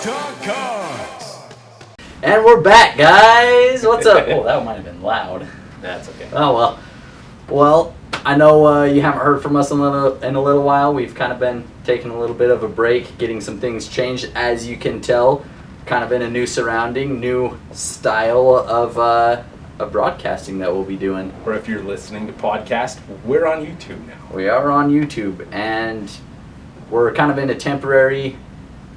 Talk Cars. And we're back, guys. What's up? Oh, that might have been loud. That's okay. Oh well. Well, I know you haven't heard from us in a little while. We've kind of been taking a little bit of a break, getting some things changed, as you can tell. Kind of in a new surrounding, new style of broadcasting that we'll be doing. Or if you're listening to podcast, we're on YouTube now. We are on YouTube, and we're kind of in a temporary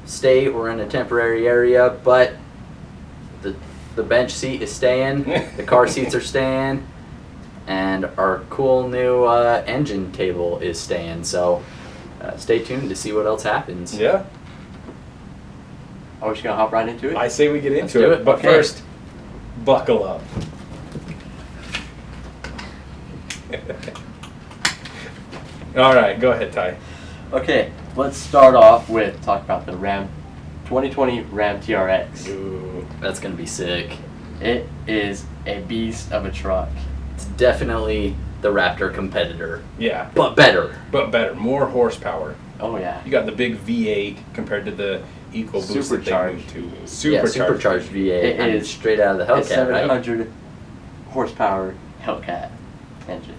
state. We're in a temporary area, but the bench seat is staying, the car seats are staying, and our cool new engine table is staying. So stay tuned to see what else happens. Yeah. Are we just going to hop right into it? I say we get Let's into do it. it. But Okay. first, buckle up. All right, go ahead, Ty. Okay, let's start off with talk about the 2020 Ram TRX. Ooh. That's going to be sick. It is a beast of a truck. It's definitely the Raptor competitor, Yeah, but better. but better. More horsepower. Oh yeah. You got the big V8 compared to the EcoBoost that they Supercharged. moved to. Yeah, supercharged V8. It I mean, is. straight out of the It's Hellcat, right? 700 horsepower Hellcat engine.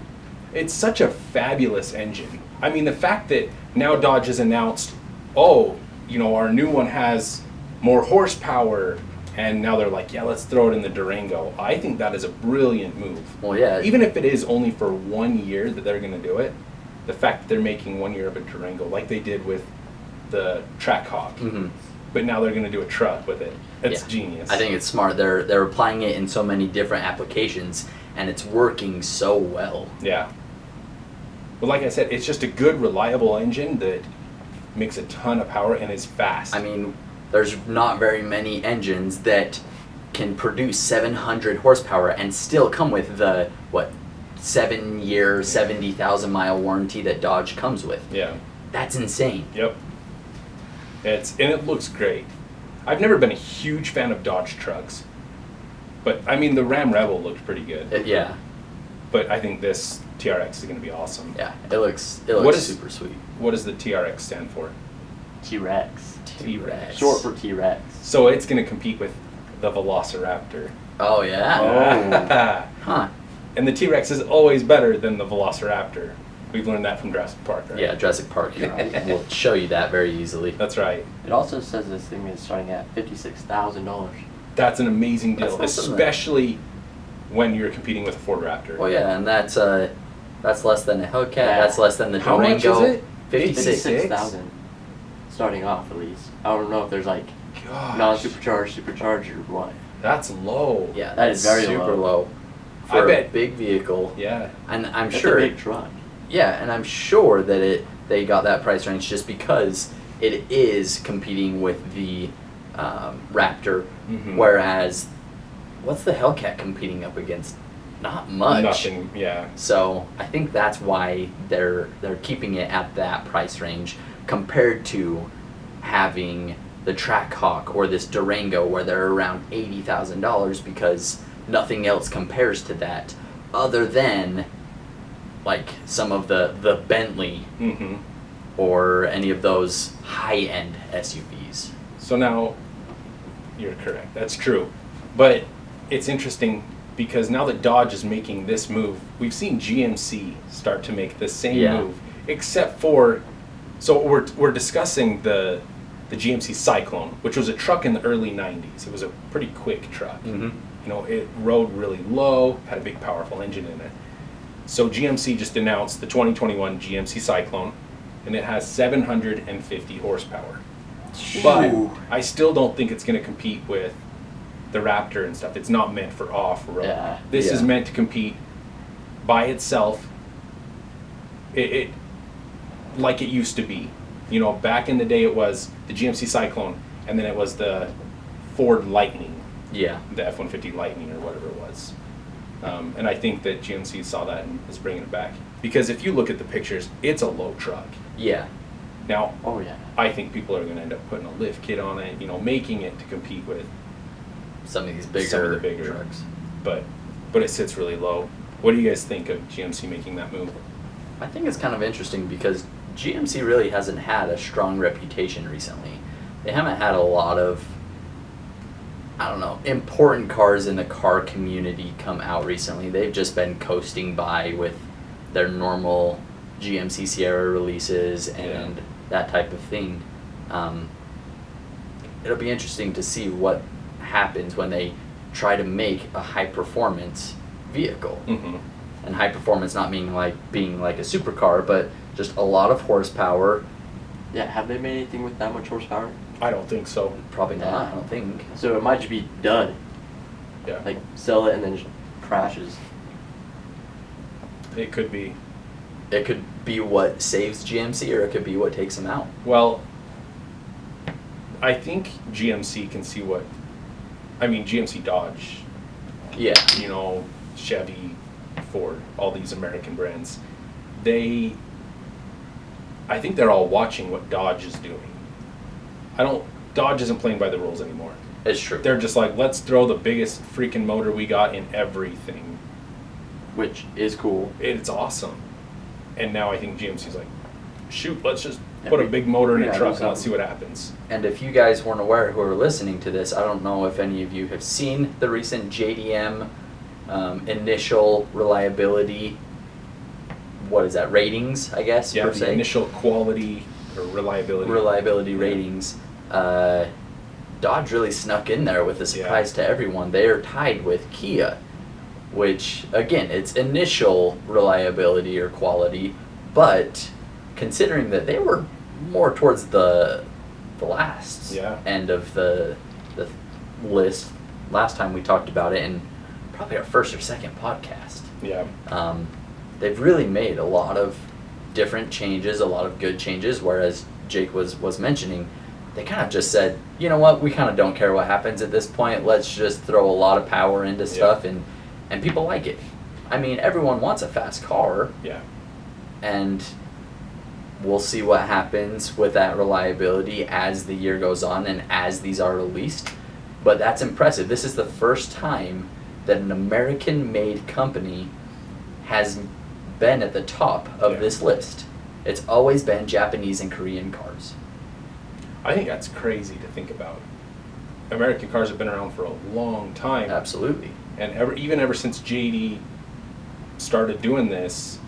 It's such a fabulous engine. I mean, the fact that now Dodge has announced, oh, you know, our new one has more horsepower, and now they're like, yeah, let's throw it in the Durango. I think that is a brilliant move. Well, yeah. Even if it is only for 1 year that they're going to do it, the fact that they're making 1 year of a Durango, like they did with the Trackhawk, Mhm. but now they're going to do a truck with it. It's Yeah. genius. I think it's smart. They're applying it in so many different applications, and it's working so well. Yeah. But like I said, it's just a good, reliable engine that makes a ton of power and is fast. I mean, there's not very many engines that can produce 700 horsepower and still come with the 7-year, 70,000 mile warranty that Dodge comes with. Yeah. That's insane. Yep. And it looks great. I've never been a huge fan of Dodge trucks, but I mean the Ram Rebel looked pretty good. Yeah, But I think this TRX is going to be awesome. yeah. It looks What is- super sweet. What does the TRX stand for? T-Rex. T-Rex. Short for T-Rex. So it's going to compete with the Velociraptor. Oh yeah. Oh. Huh. And the T-Rex is always better than the Velociraptor. We've learned that from Jurassic Park, right? Yeah, Jurassic Park will show you that very easily. That's right. It also says this thing is starting at $56,000. That's an amazing deal, That's awesome. especially when you're competing with a Ford Raptor. Well, yeah, and that's less than a Hellcat. Yeah. That's less than the How much Durango. is it? 56. 56,000. Starting off, at least. I don't know if there's like Gosh, non-supercharged, supercharged, or what. that's low. Yeah, That is that's very super low. low. I For a bet- big vehicle. Yeah. And I'm That's sure. a big truck. Yeah, and I'm sure that they got that price range just because it is competing with the Raptor, Mhm. whereas what's the Hellcat competing up against? Not much. Nothing. Yeah. So I think that's why they're keeping it at that price range compared to having the Trackhawk or this Durango where they're around $80,000 because nothing else compares to that other than like some of the Bentley Mm-hmm. or any of those high-end SUVs. So now, you're correct. That's true. But it's interesting because now that Dodge is making this move, we've seen GMC start to make the same Yeah. move, except for, so we're discussing the GMC Cyclone, which was a truck in the early 90s. It was a pretty quick truck. Mm-hmm. You know, it rode really low, had a big powerful engine in it. So GMC just announced the 2021 GMC Cyclone, and it has 750 horsepower. But Ooh. I still don't think it's going to compete with the Raptor and stuff. It's not meant for off-road. Yeah. This is Yeah. meant to compete by itself. It like it used to be. You know, back in the day it was the GMC Cyclone, and then it was the Ford Lightning, Yeah. the F-150 Lightning or whatever it was. And I think that GMC saw that and is bringing it back. Because if you look at the pictures, it's a low truck. Yeah. Now, Oh yeah. I think people are going to end up putting a lift kit on it, you know, making it to compete with Some of these bigger, some of the bigger trucks. But it sits really low. What do you guys think of GMC making that move? I think it's kind of interesting because GMC really hasn't had a strong reputation recently. they haven't had a lot of, I don't know, important cars in the car community come out recently. They've just been coasting by with their normal GMC Sierra releases and that type of thing. It'll be interesting to see what happens when they try to make a high performance vehicle. Mm-hmm. And high performance not meaning like being like a supercar, but just a lot of horsepower. Yeah, have they made anything with that much horsepower? I don't think so. Probably not, I don't think. So it might just be dud. Yeah. Like, sell it and then just crashes. It could be. It could be what saves GMC, or it could be what takes them out. Well, I think GMC can see what, I mean, GMC Dodge, Yeah. you know, Chevy, Ford, all these American brands, I think they're all watching what Dodge is doing. Dodge isn't playing by the rules anymore. It's true. They're just like, let's throw the biggest freaking motor we got in everything. Which is cool. It's awesome. And now I think GMC's like, shoot, let's just put a big motor in a truck and let's see what happens. And if you guys weren't aware who are listening to this, I don't know if any of you have seen the recent JDM initial reliability, what is that, ratings, I guess, Yeah, per the se? initial quality or reliability. Reliability ratings. Dodge really snuck in there with a surprise to everyone. They are tied with Kia, which, again, it's initial reliability or quality, but considering that they were more towards the last end of the list, last time we talked about it in probably our first or second podcast. Yeah. They've really made a lot of different changes, a lot of good changes, whereas Jake was mentioning, they kind of just said, you know what, we kind of don't care what happens at this point, let's just throw a lot of power into stuff, and people like it. I mean, everyone wants a fast car. Yeah. And we'll see what happens with that reliability as the year goes on and as these are released. But that's impressive. This is the first time that an American-made company has been at the top of this list. It's always been Japanese and Korean cars. I think that's crazy to think about. American cars have been around for a long time. Absolutely. And even ever since JD started doing this.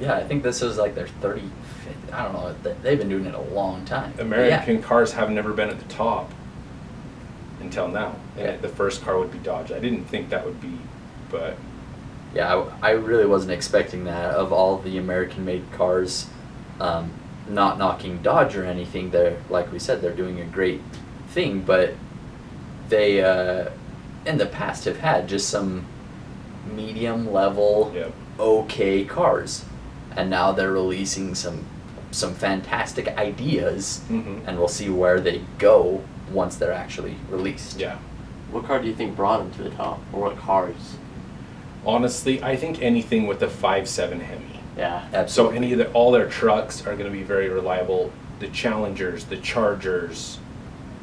Yeah, I think this is like their 35th. I don't know. They've been doing it a long time. American cars have never been at the top until now. And the first car would be Dodge. I didn't think that would be, but... Yeah, I really wasn't expecting that. Of all the American-made cars, not knocking Dodge or anything, they're, like we said, they're doing a great thing, but they, in the past, have had just some medium-level, okay cars. And now they're releasing some fantastic ideas, and we'll see where they go once they're actually released. Yeah. What car do you think brought them to the top, or what cars? Honestly, I think anything with a 5.7 Hemi. Yeah. Absolutely. So all their trucks are going to be very reliable. The Challengers, the Chargers.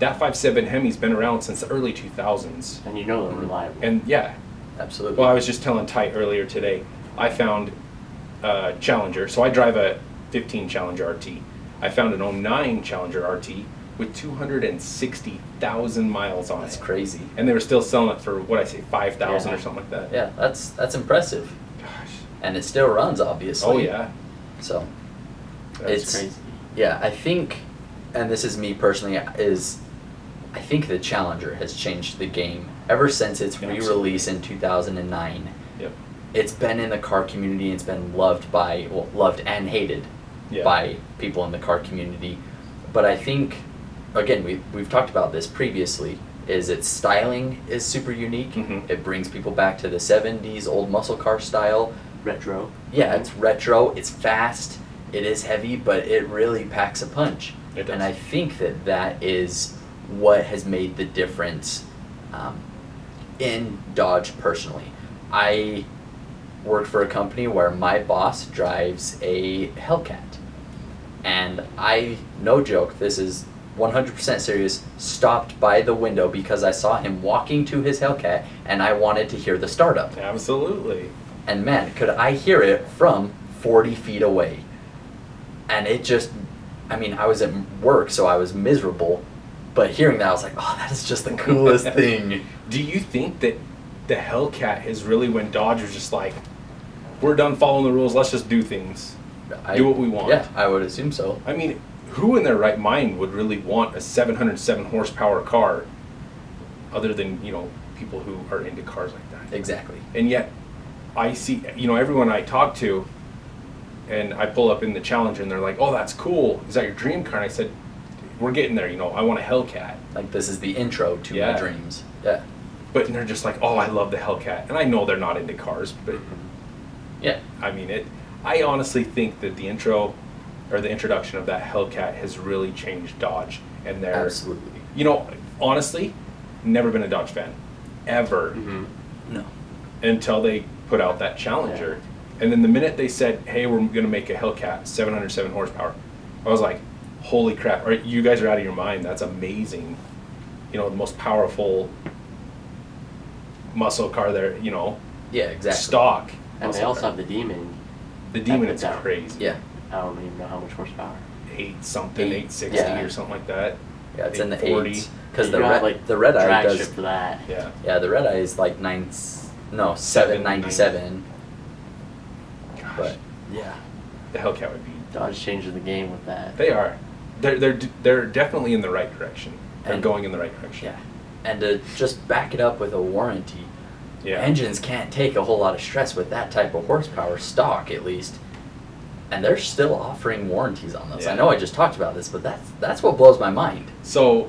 That 5.7 Hemi's been around since the early 2000s. And you know they're reliable. And yeah. Absolutely. Well, I was just telling Ty earlier today, I found a Challenger. So I drive a 15 Challenger RT. I found an 09 Challenger RT with 260,000 miles on it. That's crazy. And they were still selling it for, what I say, 5,000 or something like that. Yeah, that's impressive. Gosh. And it still runs, obviously. Oh, yeah. So, That's it's crazy. Yeah, I think, and this is me personally, I think the Challenger has changed the game. Ever since its re-release in 2009, it's been in the car community, it's been loved and hated by people in the car community. But I think, again, we've talked about this previously, is its styling is super unique. It brings people back to the 70s old muscle car style. Retro. Yeah, it's retro, it's fast, it is heavy, but it really packs a punch. It does. And I think that is what has made the difference in Dodge personally. I worked for a company where my boss drives a Hellcat. And I, no joke, this is 100% serious, stopped by the window because I saw him walking to his Hellcat and I wanted to hear the startup. Absolutely. And man, could I hear it from 40 feet away. And it just I mean, I was at work, so I was miserable. But hearing that, I was like, oh, that is just the coolest thing. Do you think that the Hellcat is really when Dodge was just like, we're done following the rules, let's just do things, do what we want? Yeah, I would assume so. I mean, who in their right mind would really want a 707 horsepower car other than, you know, people who are into cars like that? Exactly. And yet, I see, you know, everyone I talk to, and I pull up in the Challenger, and they're like, oh, that's cool. Is that your dream car? And I said, we're getting there, you know, I want a Hellcat. Like, this is the intro to Yeah. my dreams. Yeah. But they're just like, oh, I love the Hellcat. And I know they're not into cars, but Yeah. I mean, I honestly think that the introduction of that Hellcat has really changed Dodge. And they're, Absolutely. you know, honestly, never been a Dodge fan. Ever. Mm-hmm. No. Until they put out that Challenger. And then the minute they said, hey, we're going to make a Hellcat, 707 horsepower, I was like, holy crap, you guys are out of your mind. That's amazing. You know, the most powerful muscle car there, you know, Yeah, exactly. stock. And they also have the Demon. The Demon That is down. crazy. Yeah. I don't even know how much horsepower. 860 Yeah. or something like that. Yeah, it's in the 840. 8s. Because You the got, the red eye drag does. strip for that. Yeah. Yeah, the red eye is like 797. Gosh. But Yeah. The Hellcat would be. Dodge changing the game with that. They are. They're definitely in the right direction. They're And- going in the right direction. yeah, and to just back it up with a warranty, Yeah. engines can't take a whole lot of stress with that type of horsepower, stock at least. And they're still offering warranties on those. Yeah. I know I just talked about this, but that's what blows my mind. So,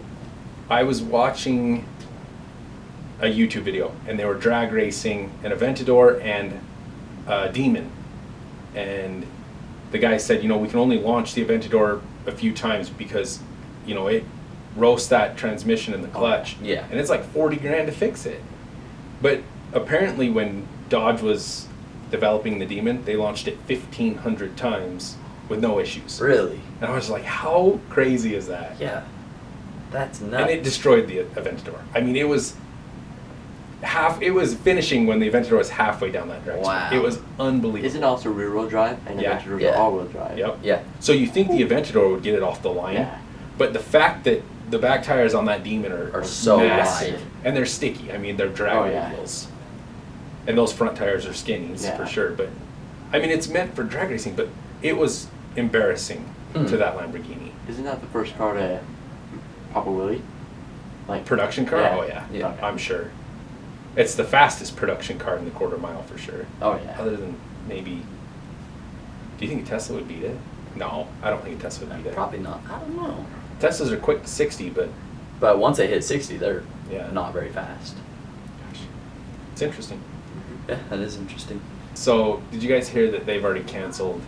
I was watching a YouTube video, and they were drag racing an Aventador and a Demon. And the guy said, you know, we can only launch the Aventador a few times because, you know, it roasts that transmission in the clutch. Yeah. And it's like 40 grand to fix it. But apparently when Dodge was developing the Demon, they launched it 1,500 times with no issues. Really? And I was like, how crazy is that? Yeah. That's nuts. And it destroyed the Aventador. I mean, it was finishing when the Aventador was halfway down that direction. Wow. It was unbelievable. Isn't it also rear-wheel drive? And Yeah. Adventure Yeah. all-wheel drive. Yep. Yeah. So you think the Aventador would get it off the line, Yeah. but the fact that the back tires on that Demon Are so massive, wide. and they're sticky. I mean, they're drag Oh, yeah. wheels, and those front tires are skinnies Yeah. for sure. But I mean, it's meant for drag racing, but it was embarrassing to that Lamborghini Isn't that the first car to pop a wheelie? Like production car. Yeah. Oh yeah, Yeah. Okay. I'm sure. It's the fastest production car in the quarter mile for sure. Oh yeah. Other than maybe, do you think a Tesla would beat it? No, I don't think a Tesla would beat it. Probably not. I don't know. Teslas are quick to 60, but But once they hit 60, they're Yeah. not very fast. gosh, it's interesting. Yeah, that is interesting. So, did you guys hear that they've already canceled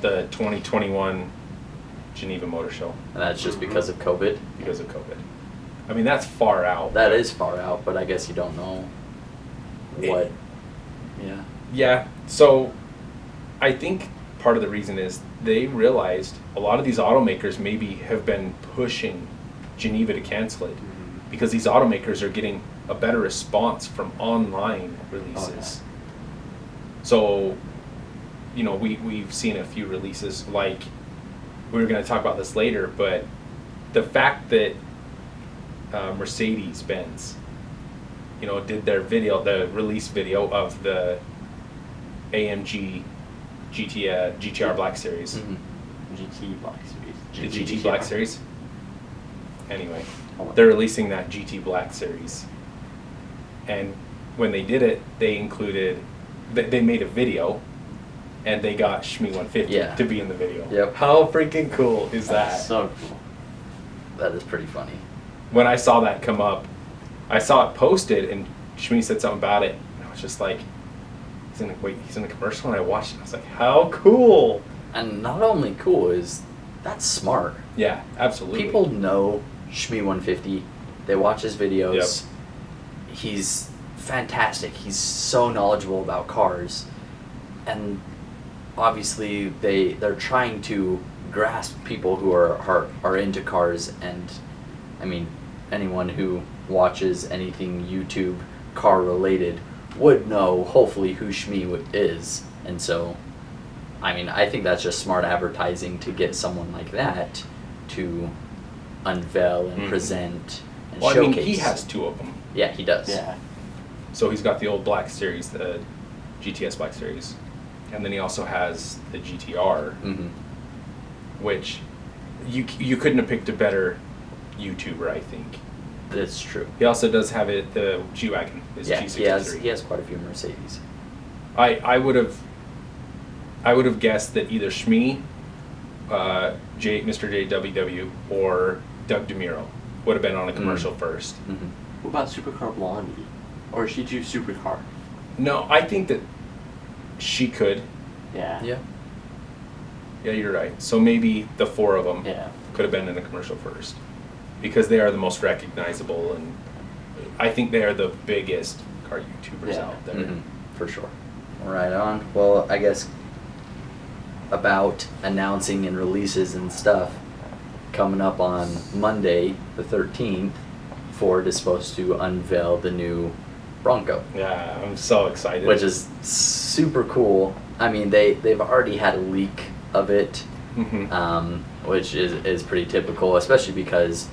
the 2021 Geneva Motor Show And that's just because of COVID. because of COVID? I mean, that's far out. That is far out, but I guess you don't know what. Yeah. Yeah, so I think part of the reason is they realized a lot of these automakers maybe have been pushing Geneva to cancel it because these automakers are getting a better response from online releases. So, you know, we've seen a few releases, like, we were going to talk about this later, but the fact that Mercedes-Benz, you know, did their video, the release video of the AMG GTR Black Series. Mhm. GT Black Series. The GT Black Series. Anyway, Oh. they're releasing that GT Black Series. And when they did it, they included, they made a video, and they got Shmi 150 Yeah. to be in the video. Yep. How freaking cool is that? That's so cool. That is pretty funny. When I saw that come up, I saw it posted, and Shmi said something about it, and I was just like, he's in the commercial, and I watched it, and I was like, how cool! And not only cool is that's smart. Yeah, absolutely. People know Shmi 150. They watch his videos. He's fantastic. He's so knowledgeable about cars, and obviously they're trying to grasp people who are into cars. And I mean, anyone who watches anything YouTube car related would know hopefully who Shmi is, and so I mean, I think that's just smart advertising to get someone like that to unveil and present and Well, showcase. I mean, he has 2 of them. Yeah, he does. Yeah. So he's got the old Black Series, the GTS Black Series, and then he also has the GTR, Mm-hmm. which you couldn't have picked a better YouTuber, I think. That's true. He also does have the G-Wagon, his Yeah, G63. he has quite a few Mercedes. I would have guessed that either Shmi, Mr. JWW, or Doug DeMuro would have been on a commercial first. Mm-hmm. What about Supercar Blondie? Or is she too supercar? No, I think that she could. Yeah. Yeah. Yeah, you're right. So maybe the 4 of them Yeah. could have been in a commercial first, because they are the most recognizable, and I think they are the biggest car YouTubers Yeah. out there. Mm-hmm. For sure. Right on. Well, I guess about announcing and releases and stuff, coming up on Monday the 13th, Ford is supposed to unveil the new Bronco, Yeah, I'm so excited. which is super cool. I mean, they've already had a leak of it, Mhm. which is pretty typical, especially because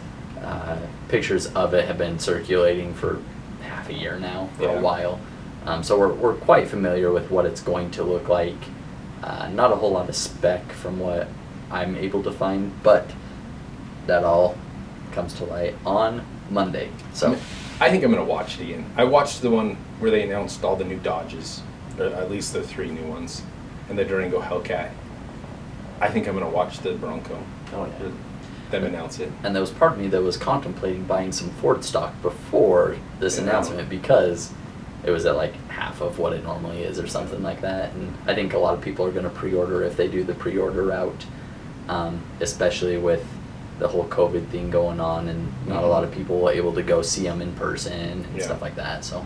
pictures of it have been circulating for half a year now, for Yeah. a while. So we're quite familiar with what it's going to look like. Not a whole lot of spec from what I'm able to find, but that all comes to light on Monday. So I think I'm gonna watch it again. I watched the one where they announced all the new Dodges, or at least the 3 new ones, and the Durango Hellcat. I think I'm gonna watch the Bronco. Oh, yeah. Them announce it. and there was part of me that was contemplating buying some Ford stock before this Yeah. announcement, because it was at like half of what it normally is or something like that. And I think a lot of people are going to pre-order if they do the pre-order route, especially with the whole COVID thing going on, and not a lot of people were able to go see them in person and Yeah. stuff like that. So,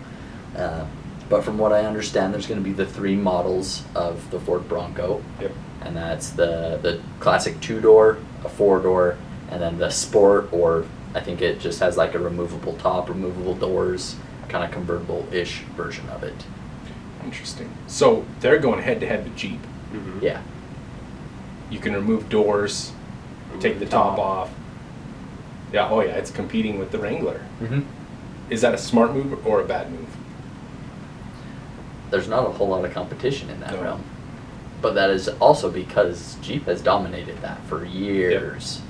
but from what I understand, there's going to be the 3 models of the Ford Bronco. Yep. And that's the classic 2-door, a 4-door, and then the sport, or I think it just has like a removable top, removable doors, kind of convertible-ish version of it. Interesting. So they're going head to head with Jeep. Mm-hmm. Yeah. You can remove doors, take the top off. Yeah, oh yeah, it's competing with the Wrangler. Mm-hmm. Is that a smart move or a bad move? There's not a whole lot of competition in that No. realm. But that is also because Jeep has dominated that for years.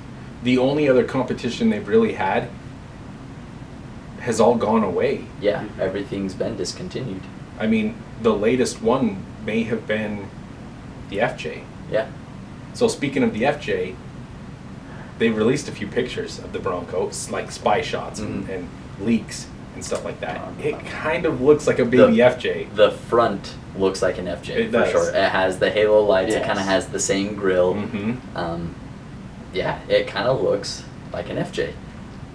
The only other competition they've really had has all gone away. Yeah, everything's been discontinued. I mean, the latest one may have been the FJ. Yeah. So speaking of the FJ, they released a few pictures of the Bronco, like spy shots Mhm. and leaks and stuff like that. It kind of looks like a baby The- FJ. The front looks like an FJ, It for does. sure. It has the halo lights, it Yes. kind of has the same grille. Mm-hmm. Yeah, it kind of looks like an FJ.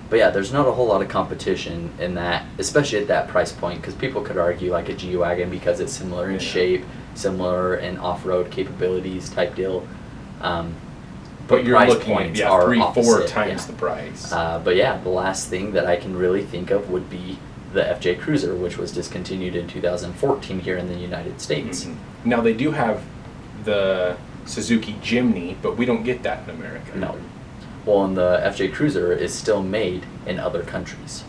But yeah, there's not a whole lot of competition in that, especially at that price point, because people could argue like a G-Wagon because it's similar in Yeah. shape, similar in off-road capabilities type deal. But you're price looking at points are 3-4 opposite, times yeah. the price. But yeah, the last thing that I can really think of would be the FJ Cruiser, which was discontinued in 2014 here in the United States. Mhm. Now they do have the Suzuki Jimny, but we don't get that in America. No. Well, and the FJ Cruiser is still made in other countries.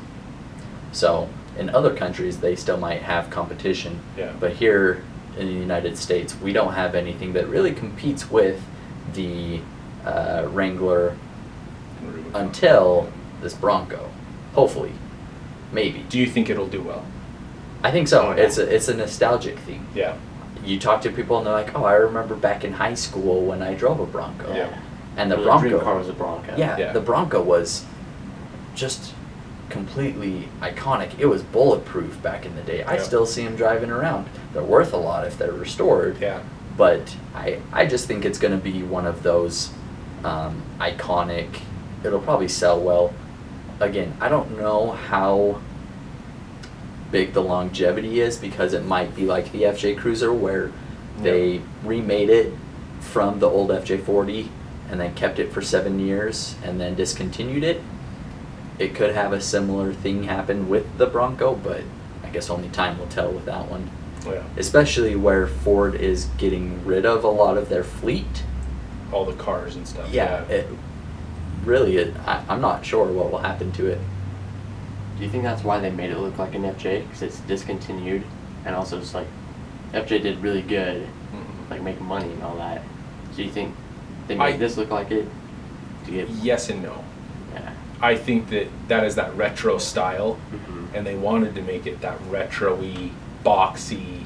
So, in other countries, they still might have competition. Yeah. But here in the United States, we don't have anything that really competes with the Wrangler until this Bronco. Hopefully. Maybe. Do you think it'll do well? I think so. Oh, yeah. It's a nostalgic thing. Yeah. You talk to people and they're like, oh, I remember back in high school when I drove a Bronco. Yeah. And the Well, Bronco. dream car was a Bronco. Yeah, Yeah. the Bronco was just completely iconic. It was bulletproof back in the day. I Yeah. still see them driving around. They're worth a lot if they're restored. Yeah. But I just think it's going to be one of those iconic. It'll probably sell well. Again, I don't know how big the longevity is, because it might be like the FJ Cruiser where they remade it from the old FJ40 and then kept it for 7 years and then discontinued it. It could have a similar thing happen with the Bronco, but I guess only time will tell with that one. Yeah. especially where Ford is getting rid of a lot of their fleet. All the cars and stuff. Yeah, I'm not sure what will happen to it. Do you think that's why they made it look like an FJ? Because it's discontinued, and also just like FJ did really good, like making money and all that. So you think they made this look like it to get? Yes and no. Yeah. I think that is that retro style, and they wanted to make it that retro-y, boxy.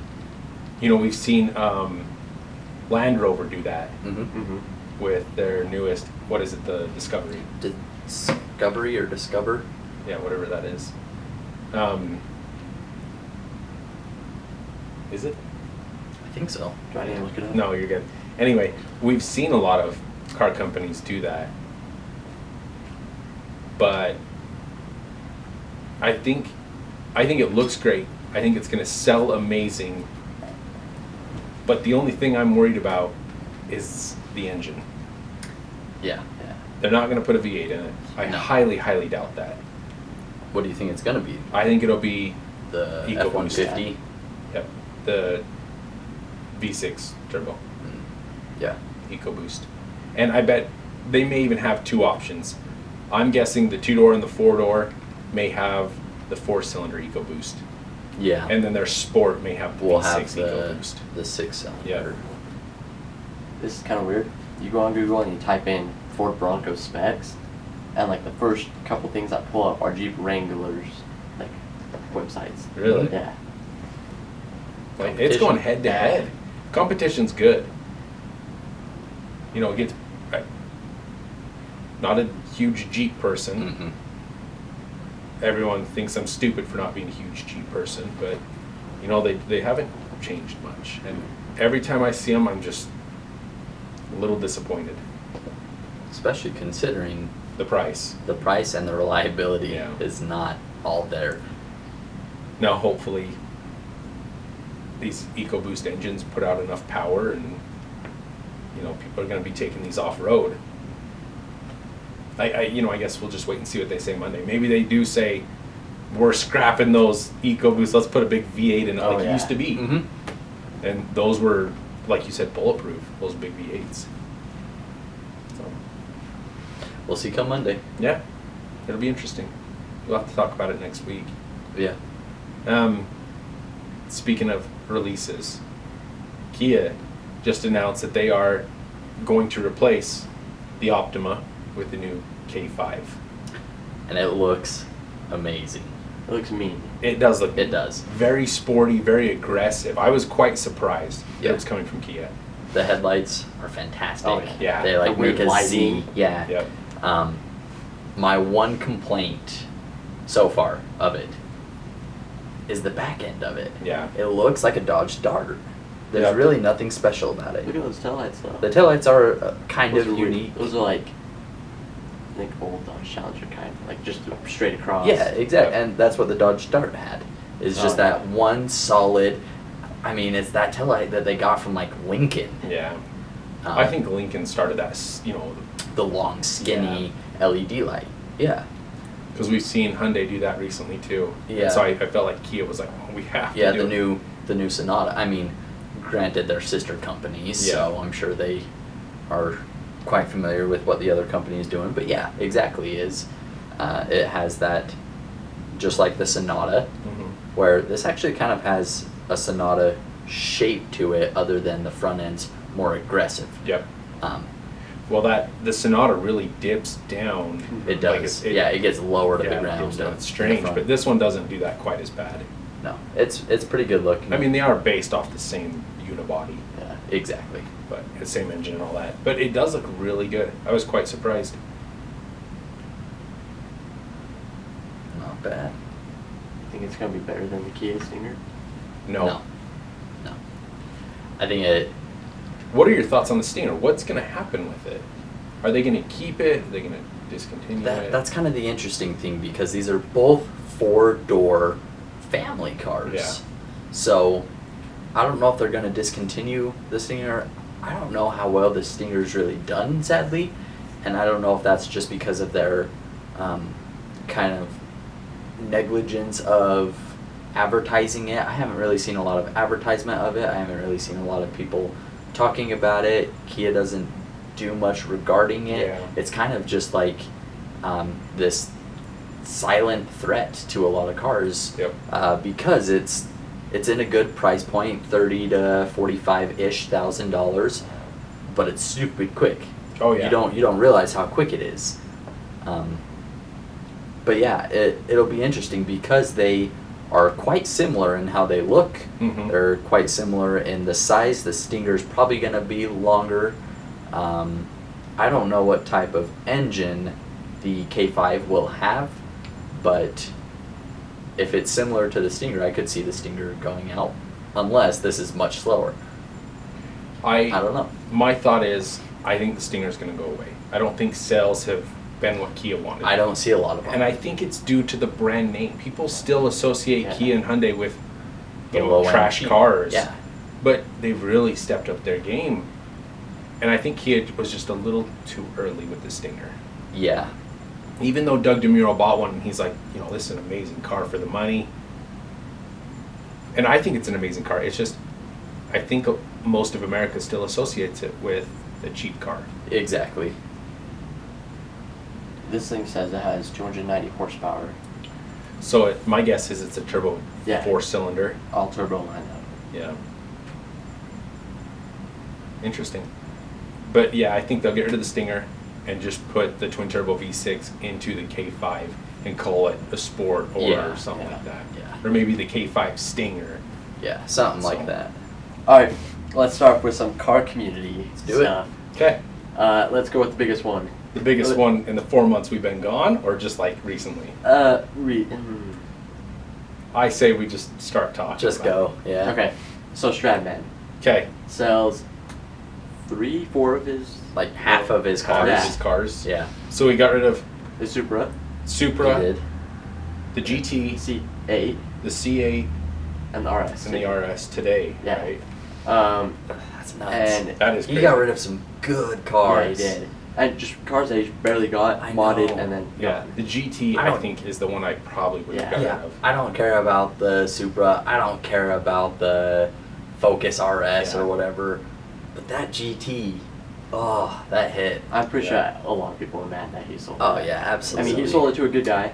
You know, we've seen Land Rover do that with their newest, what is it, the Discovery? Discovery or Discover? Yeah, whatever that is. Is it? I think so. Do I need to look it up? No, you're good. Anyway, we've seen a lot of car companies do that. But I think it looks great. I think it's going to sell amazing. But the only thing I'm worried about is the engine. Yeah. They're not going to put a V8 in it. I No. highly, highly doubt that. What do you think it's going to be? I think it'll be The EcoBoost. F-150? Yep, the V6 turbo. Yeah. EcoBoost. And I bet they may even have two options. I'm guessing the 2-door and the 4-door may have the 4-cylinder EcoBoost. Yeah. And then their Sport may have the we'll V6 have EcoBoost. the 6-cylinder. Yeah. This is kind of weird. You go on Google and you type in Ford Bronco specs, and like the first couple things that pull up are Jeep Wranglers, like websites. Really? Yeah. Like, it's going head to head. Competition's good. You know, it gets. Not a huge Jeep person. Everyone thinks I'm stupid for not being a huge Jeep person, but you know they haven't changed much. And every time I see them, I'm just a little disappointed. Especially considering The price. the price and the reliability Yeah. is not all there. Now, hopefully, these EcoBoost engines put out enough power, and you know people are going to be taking these off road. I guess we'll just wait and see what they say Monday. Maybe they do say we're scrapping those EcoBoosts. Let's put a big V8 in it like it used to be. And those were, like you said, bulletproof. Those big V8s. So We'll see come Monday. yeah, it'll be interesting. We'll have to talk about it next week. Yeah. Speaking of releases, Kia just announced that they are going to replace the Optima with the new K5. And it looks amazing. It looks mean. It does look. It does. Very sporty, very aggressive. I was quite surprised that Yeah. it was coming from Kia. The headlights are fantastic. Oh, yeah. They like The weird make a lighting. Z. Yeah. Yep. My one complaint so far of it is the back end of it. Yeah. It looks like a Dodge Dart. There's Yeah. really nothing special about Look it. at those taillights though. The taillights are kind Those of are weird. unique. Those are like, I think old Dodge Challenger kind, like just straight across. Yeah, exactly. Yeah. And that's what the Dodge Dart had. Is just Oh, that yeah. one solid. I mean, it's that taillight that they got from like Lincoln. Yeah. Um, I think Lincoln started that, the long, skinny LED light. Yeah. because we've seen Hyundai do that recently too. Yeah. And so I felt like Kia was like, well, we have Yeah, to do the new Sonata. I mean, granted, they're sister companies, Yeah. so I'm sure they are quite familiar with what the other company is doing. But yeah, exactly. It has that, just like the Sonata, where this actually kind of has a Sonata shape to it, other than the front end's more aggressive. Yep. Um, Well, the Sonata really dips down. it Like does. It gets lower to yeah, the it ground. dips down. in It's the strange, front. but this one doesn't do that quite as bad. No, it's pretty good looking. I mean, they are based off the same unibody, yeah, exactly. but the same engine and all that. But it does look really good. I was quite surprised. Not bad. I think it's gonna be better than the Kia Stinger. No. No. I think it. What are your thoughts on the Stinger? What's going to happen with it? Are they going to keep it? Are they going to discontinue it? That's kind of the interesting thing, because these are both 4-door family cars. Yeah. So I don't know if they're going to discontinue the Stinger. I don't know how well the Stinger's really done, sadly, and I don't know if that's just because of their kind of negligence of advertising it. I haven't really seen a lot of advertisement of it. I haven't really seen a lot of people talking about it. Kia doesn't do much regarding it. Yeah. It's kind of just like this silent threat to a lot of cars. Yep. Because it's in a good price point, $30,000 to $45,000, but it's stupid quick. Oh yeah. You don't realize how quick it is. But yeah, it'll be interesting because they are quite similar in how they look. Mhm. They're quite similar in the size. The Stinger's probably going to be longer. I don't know what type of engine the K5 will have, but if it's similar to the Stinger, I could see the Stinger going out, unless this is much slower. I don't know. My thought is, I think the Stinger's going to go away. I don't think sales have been what Kia wanted. I don't see a lot of them. And I think it's due to the brand name. People still associate Yeah. Kia and Hyundai with The low-end trash cheap. cars. Yeah. But they've really stepped up their game. And I think Kia was just a little too early with the Stinger. Yeah. Even though Doug DeMuro bought one, and he's like, this is an amazing car for the money. And I think it's an amazing car. It's just, I think most of America still associates it with a cheap car. Exactly. This thing says it has 290 horsepower, So my guess is it's a turbo Yeah. 4-cylinder. all turbo lineup. Yeah. Interesting. But yeah, I think they'll get rid of the Stinger and just put the twin turbo V6 into the K5 and call it a Sport or Yeah. something Yeah. like that. Yeah. Or maybe the K5 Stinger. Yeah, something like So- that. All right, let's start with some car community do it. stuff. Okay. Let's go with the biggest one. The biggest one in the 4 months we've been gone, or just like recently? I say we just start talking. Just about go. Yeah. Okay, so Stradman it. Okay. sells 3-4 of his Like half of his Half cars. of Yeah. his cars. Yeah. So we got rid of the Supra, Supra, He did. the GT, C8, the C8, and the RS. and the RS today. Yeah. Right? That's nuts. And That is he crazy. got rid of some good yeah, cars. he did. And just cars that he barely got I modded know. and then Yeah, the GT I I don't- think is the one I probably would have Yeah. got Yeah. rid of. I don't care about the Supra. I don't care about the Focus RS Yeah. or whatever. But that GT, oh, that hit. I'm pretty Yeah. sure a lot of people are mad that he sold Oh it. yeah, I absolutely. mean, he sold it to a good guy.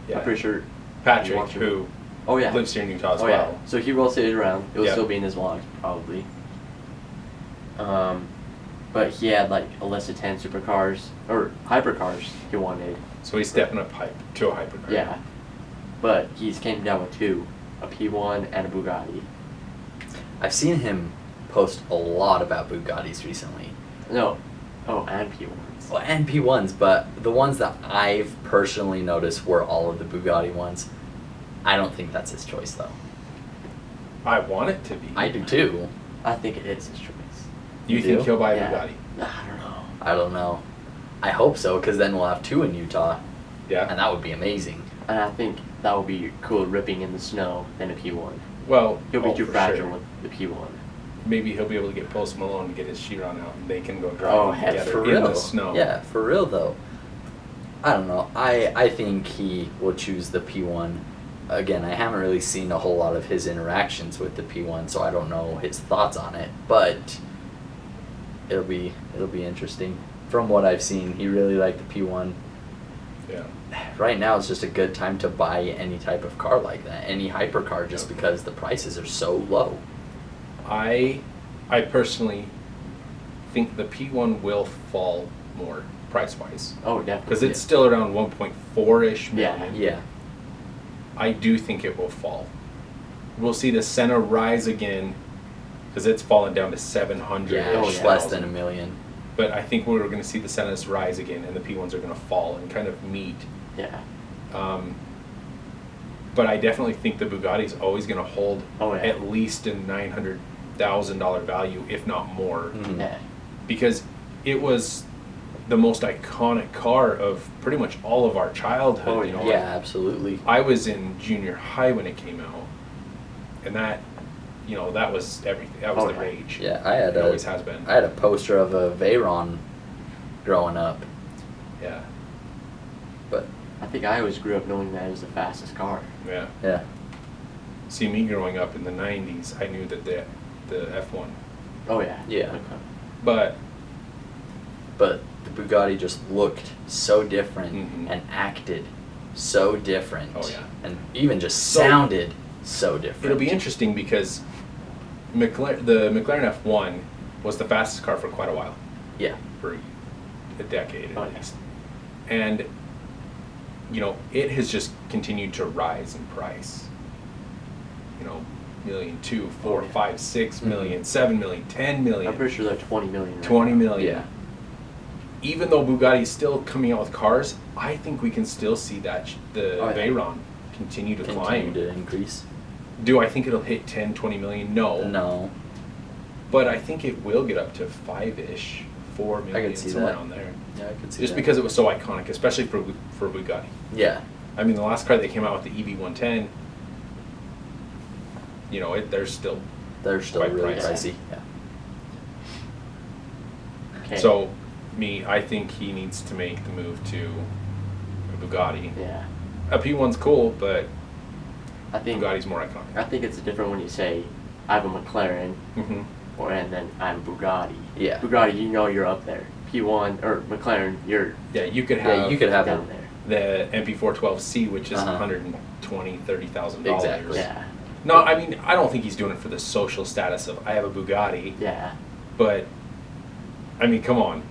Yeah. I'm pretty sure. Patrick, Watch him. who Oh yeah. lives here in Utah as Oh well. yeah. So he rotated around. It will Yeah. still be in his vlogs probably. But he had like a list of 10 supercars or hypercars he wanted. So he's stepping up to a hypercar. Yeah. But he's came down with 2, a P1 and a Bugatti. I've seen him post a lot about Bugattis recently. No. Oh, and P1s. Well, and P1s, but the ones that I've personally noticed were all of the Bugatti ones. I don't think that's his choice though. I want it to be. I do too. I think it is his choice. You You think do? he'll buy a Yeah. Bugatti? I don't know. I don't know. I hope so, because then we'll have 2 in Utah, Yeah. and that would be amazing. And I think that would be cool ripping in the snow than a P1. Well, He'll be too for fragile sure. with the P1. Maybe he'll be able to get Post Malone to get his Chiron out, and they can go drive Oh, them heck, together For in real. the snow. Yeah, for real though. I don't know. I think he will choose the P1. Again, I haven't really seen a whole lot of his interactions with the P1, so I don't know his thoughts on it. But it'll be interesting. From what I've seen, he really liked the P1. Yeah. Right now, it's just a good time to buy any type of car like that, any hypercar, just Yeah. because the prices are so low. I personally think the P1 will fall more price wise Oh, definitely. because it's still around 1.4-ish Yeah. million. Yeah, I do think it will fall. We'll see the Senna rise again because it's fallen down to 700. yeah, Oh, it's yeah. less than a million. But I think we're going to see the Sennas rise again, and the P1s are going to fall and kind of meet. Yeah. But I definitely think the Bugatti is always going to hold Oh, yeah. at least a $900,000 value, if not more, Mhm. Yeah. because it was the most iconic car of pretty much all of our childhood. Oh, you know, Yeah, absolutely. I was in junior high when it came out, and that was everything. That was Oh, the yeah. rage. Yeah, I had It always has been. I had a poster of a Veyron growing up, Yeah, but I think I always grew up knowing that it was the fastest car. yeah. yeah, See, me growing up in the 90s, I knew that the F1. Oh yeah. Yeah. Okay. But But the Bugatti just looked so different Mhm. and acted so different. Oh, yeah. And even just So- sounded so different. it'll be interesting because the McLaren F1 was the fastest car for quite a while, Yeah. for a decade Oh, at yeah. least. And, it has just continued to rise in price. Million, 2, 4, Oh, yeah. 5, 6 Mhm. million, 7 million, 10 million, I'm pretty sure they're 20 million. Right 20 now. million. Yeah. Even though Bugatti's still coming out with cars, I think we can still see that the Oh, yeah. Veyron continue to Continue climb. to increase. Do I think it'll hit 10, 20 million? No. No. But I think it will get up to 5-ish, 4 million, see somewhere that. around there. Yeah, I could see Just that. because it was so iconic, especially for Bugatti. Yeah. I mean, the last car they came out with, the EV110, they're still. They're still Quite really pricey. pricey. Yeah. Okay. So, I think he needs to make the move to a Bugatti. Yeah. A P1's cool, but I think Bugatti's more iconic. I think it's different when you say I have a McLaren, Mm-hmm. and then I'm Bugatti. Yeah. Bugatti, you're up there. P1 or McLaren, you're Yeah, you could have Yeah, you could have down it. there. the MP412C, which is Uh-huh. $120,000-$130,000. Exactly. Yeah. No, I mean, I don't think he's doing it for the social status of I have a Bugatti, Yeah. but I mean, come on.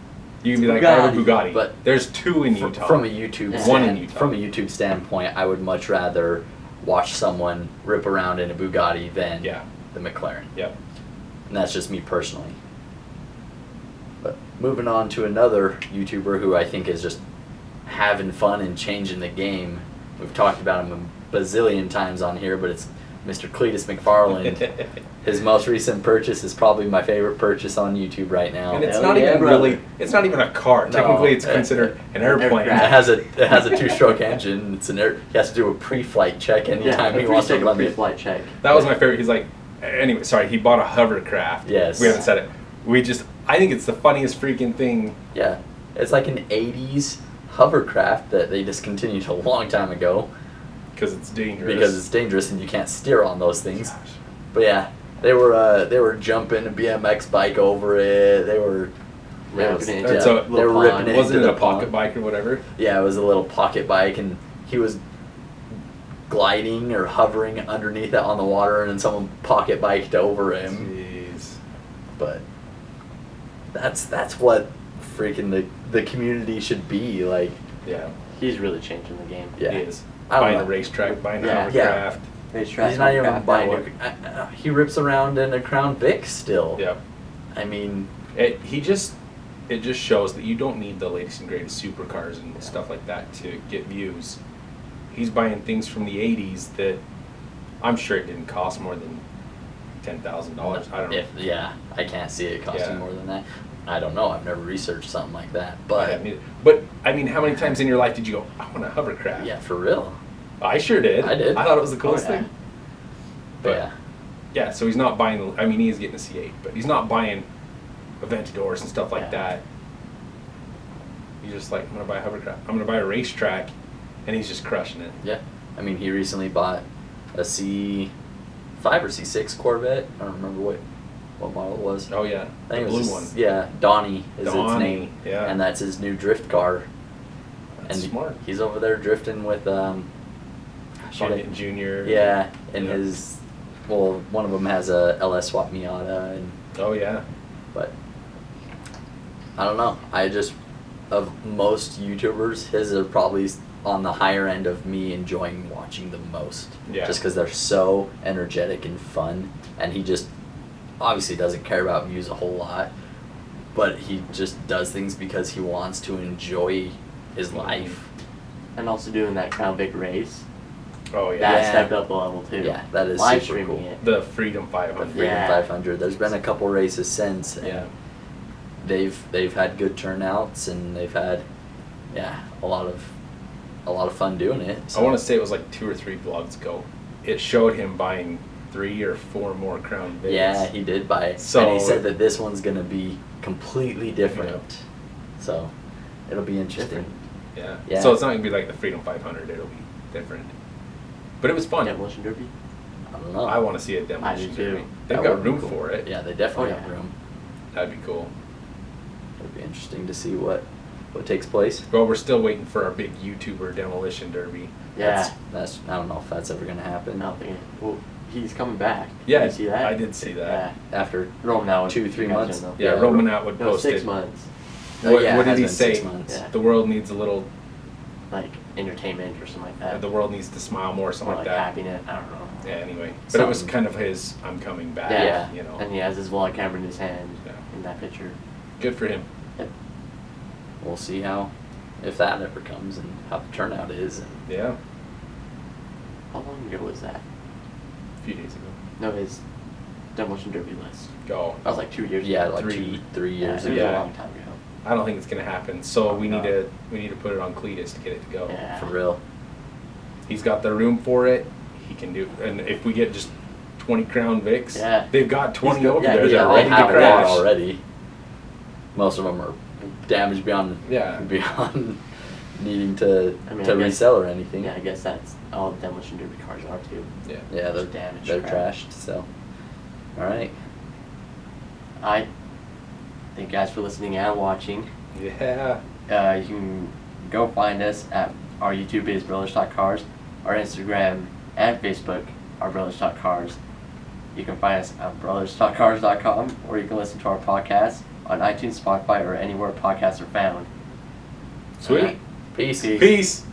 You can be like, I have a Bugatti, Bugatti. but there's 2 in Fr- Utah. From a YouTube Yeah. One in Utah. from a YouTube standpoint, I would much rather watch someone rip around in a Bugatti than Yeah. the McLaren. Yep. And that's just me personally. But moving on to another YouTuber who I think is just having fun and changing the game. We've talked about him a bazillion times on here, but it's Mr. Cletus McFarland. His most recent purchase is probably my favorite purchase on YouTube right now. And it's Hell not yeah, even brother. really, it's not even a car. No. Technically, it's considered an airplane. aircraft. It has a two-stroke engine. It's he has to do a pre-flight check anytime he wants to take a land it. pre-flight check. That was my favorite. He's like, anyway, sorry, he bought a hovercraft. Yes. We haven't said it. I think it's the funniest freaking thing. Yeah, it's like an '80s hovercraft that they discontinued a long time ago Because it's dangerous. because it's dangerous and you can't steer on those things. But yeah, they were jumping a BMX bike over it. They were Ripping it into yeah, a they were little ripping pond. it Wasn't into it the a pocket pond. bike or whatever? Yeah, it was a little pocket bike, and he was gliding or hovering underneath it on the water, and then someone pocket biked over him. Jeez. But that's what freaking the community should be like. Yeah, He's really changing the game. Yeah. he is. I don't Buying know. a racetrack, buying a Yeah. hovercraft. He's not even buying. He rips around in a Crown Vic still. Yep. I mean, It just shows that you don't need the latest and greatest supercars and stuff like that to get views. He's buying things from the '80s that I'm sure it didn't cost more than $10,000. I don't know. Yeah, I can't see it costing Yeah. more than that. I don't know. I've never researched something like that. I But haven't either. But I mean, how many times in your life did you go, I want a hovercraft? yeah, for real. I sure did. I did. I thought it was the coolest Oh, yeah. thing. But But yeah. yeah, so he's not buying. I mean, he is getting a C8, but he's not buying Aventadors and stuff like Yeah. that. He's just like, I'm gonna buy a hovercraft. I'm gonna buy a racetrack, and he's just crushing it. Yeah. I mean, he recently bought a C5 or C6 Corvette. I don't remember what model it was. Oh yeah, I think the it was blue just- one. Yeah, Donnie is its Donnie, name. yeah. And that's his new drift car. That's and smart. he's over there drifting with Sean Nitton Jr. Yeah, and Yeah. one of them has a LS Swap Miata, Oh yeah. but I don't know. Of most YouTubers, his are probably on the higher end of me enjoying watching the most. Yeah. Just because they're so energetic and fun, and he just obviously doesn't care about views a whole lot, but he just does things because he wants to enjoy his life. And also doing that Crown Vic race. Oh yeah. That Yeah. stepped up a level too. Yeah, that is Live super streaming cool. it. The Freedom The 500. Freedom Yeah. 500. There's been a couple races since, and Yeah. they've had good turnouts, and they've had a lot of fun doing it. I want to say it was like 2 or 3 vlogs ago. It showed him buying 3 or 4 more Crown Vics. Yeah, he did buy it. So- and he said that this one's gonna be completely different. So it'll be interesting. Yeah. Yeah. So it's not gonna be like the Freedom 500. It'll be different. But it was fun. Demolition Derby. I don't know. I want to see a demolition I do too. derby. They've That got would be room cool. for it. Yeah, they definitely Oh, have yeah. room. That'd be cool. It'd be interesting to see what takes place. Well, we're still waiting for our big YouTuber demolition derby. Yeah. That's I don't know if that's ever gonna happen. I don't think. Well, he's coming back. Yeah, Did you see that? I did see that. After Roman now 2-3 months. Yeah, Yeah, Roman Atwood No, posted. 6 months. Oh, What, yeah, what it did he has been say? 6 months. Yeah. The world needs a little. Like entertainment or something like that. The world needs to smile more, something Or like like that. happiness. I don't know. Yeah. Anyway, but it was Something. kind of his "I'm coming back." Yeah. You know. And he has his vlog camera in his hand Yeah. in that picture. Good for him. Yep. We'll see if that ever comes and how the turnout is. And Yeah. How long ago was that? A few days ago. No, his demolition derby list. Go. That was like 2 years yeah, ago. like 3 3 years It was ago. a long time ago. I don't think it's gonna happen. So Oh, we need no. to put it on Cletus to get it to go. Yeah. For real. He's got the room for it. He can do. And if we get just 20 Crown Vics, Yeah. they've got 20 over yeah, there. he's They're got ready They to have a lot crash. already. Most of them are damaged beyond beyond needing to I mean, to I guess- resell or anything. Yeah, I guess that's all demolition derby cars are too. Yeah. Yeah, they're Just damaged they're crap. trashed. So, all right. I thank you guys for listening and watching. Yeah. You can go find us at our YouTube is Brothers Talk Cars, our Instagram and Facebook are Brothers Talk Cars. You can find us at brotherstalkcars.com, or you can listen to our podcast on iTunes, Spotify, or anywhere podcasts are found. Sweet. Peace. Peace. Peace.